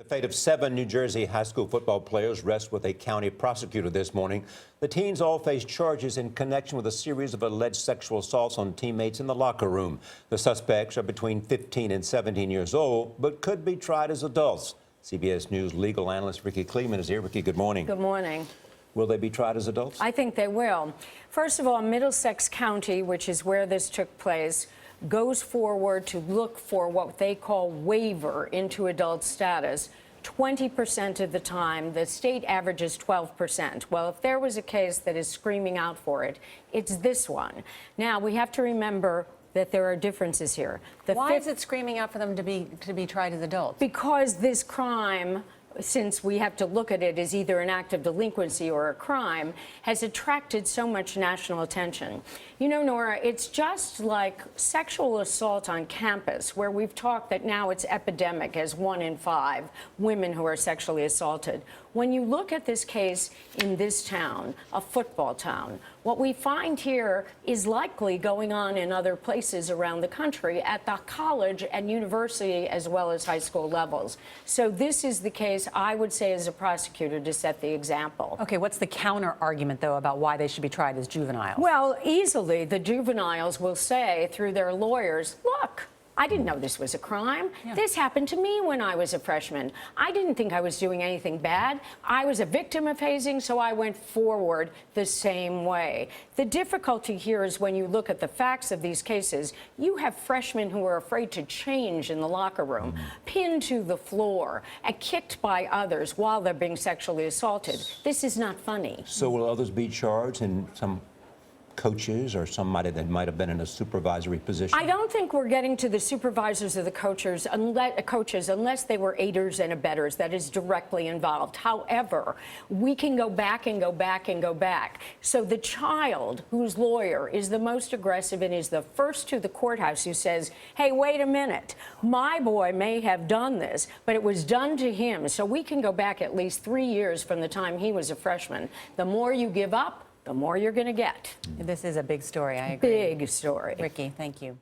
Fate of 7 New Jersey high school football players rests with a county prosecutor this morning. The teens all face charges in connection with a series of alleged sexual assaults on teammates in the locker room. The suspects are between 15 and 17 years old, but could be tried as adults. CBS News legal analyst Rikki Klieman is here. Rikki, good morning. Good morning. Will they be tried as adults? I think they will. First of all, Middlesex County, which is where this took place, goes forward to look for what they call waiver into adult status 20% of the time. The state average is 12%. Well, if there was a case that is screaming out for it, it's this one. Now, we have to remember that there are differences here. Why is it screaming out for them to be tried as adults? Because this crime, since we have to look at it as either an act of delinquency or a crime, has attracted so much national attention. You know, Nora, it's just like sexual assault on campus, where we've talked that now it's epidemic as 1 in 5 women who are sexually assaulted. When you look at this case in this town, a football town, what we find here is likely going on in other places around the country at the college and university as well as high school levels. So this is the case, I would say, as a prosecutor, to set the example. Okay, what's the counter argument, though, about why they should be tried as juveniles? Well, easily the juveniles will say through their lawyers, look, I didn't know this was a crime. Yeah. This happened to me when I was a freshman. I didn't think I was doing anything bad. I was a victim of hazing, so I went forward the same way. The difficulty here is when you look at the facts of these cases, you have freshmen who are afraid to change in the locker room, pinned to the floor, and kicked by others while they're being sexually assaulted. This is not funny. So will others be charged, and some coaches or somebody that might have been in a supervisory position? I don't think we're getting to the supervisors or the coaches unless they were aiders and abettors, that is directly involved. However, we can go back and go back and go back. So the child whose lawyer is the most aggressive and is the first to the courthouse who says, hey, wait a minute, my boy may have done this, but it was done to him. So we can go back at least 3 years from the time he was a freshman. The more you give up, the more you're going to get. This is a big story, I agree. Big story. Rikki, thank you.